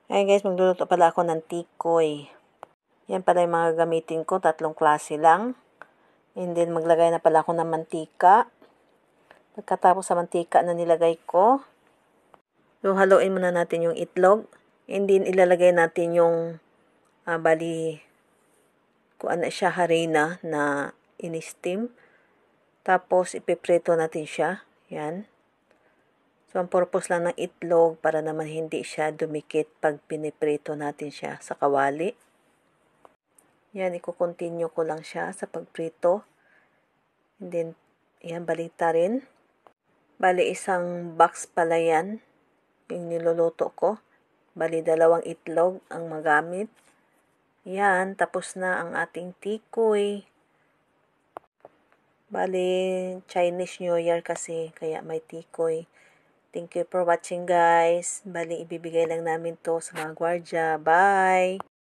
Ay guys, magluluto pala ako ng tikoy. Yan pala yung mga gamitin ko, 3 klase lang. And then maglagay na pala ako ng mantika. Pagkatapos sa mantika na nilagay ko, so haluin muna natin yung itlog. And then ilalagay natin yung bali kung ano siya, harina na in-steam. Tapos ipiprito natin siya. Yan. So, ang purpose lang ng itlog para naman hindi siya dumikit pag piniprito natin siya sa kawali. Yan, i-continue ko lang siya sa pagprito. And then, yan, balita rin. Bali, isang box pala yan, yung niluluto ko. Bali, 2 itlog ang magamit. Yan, tapos na ang ating tikoy. Bali, Chinese New Year kasi, kaya may tikoy. Thank you for watching guys. Bali, ibibigay lang namin to sa mga gwardiya. Bye!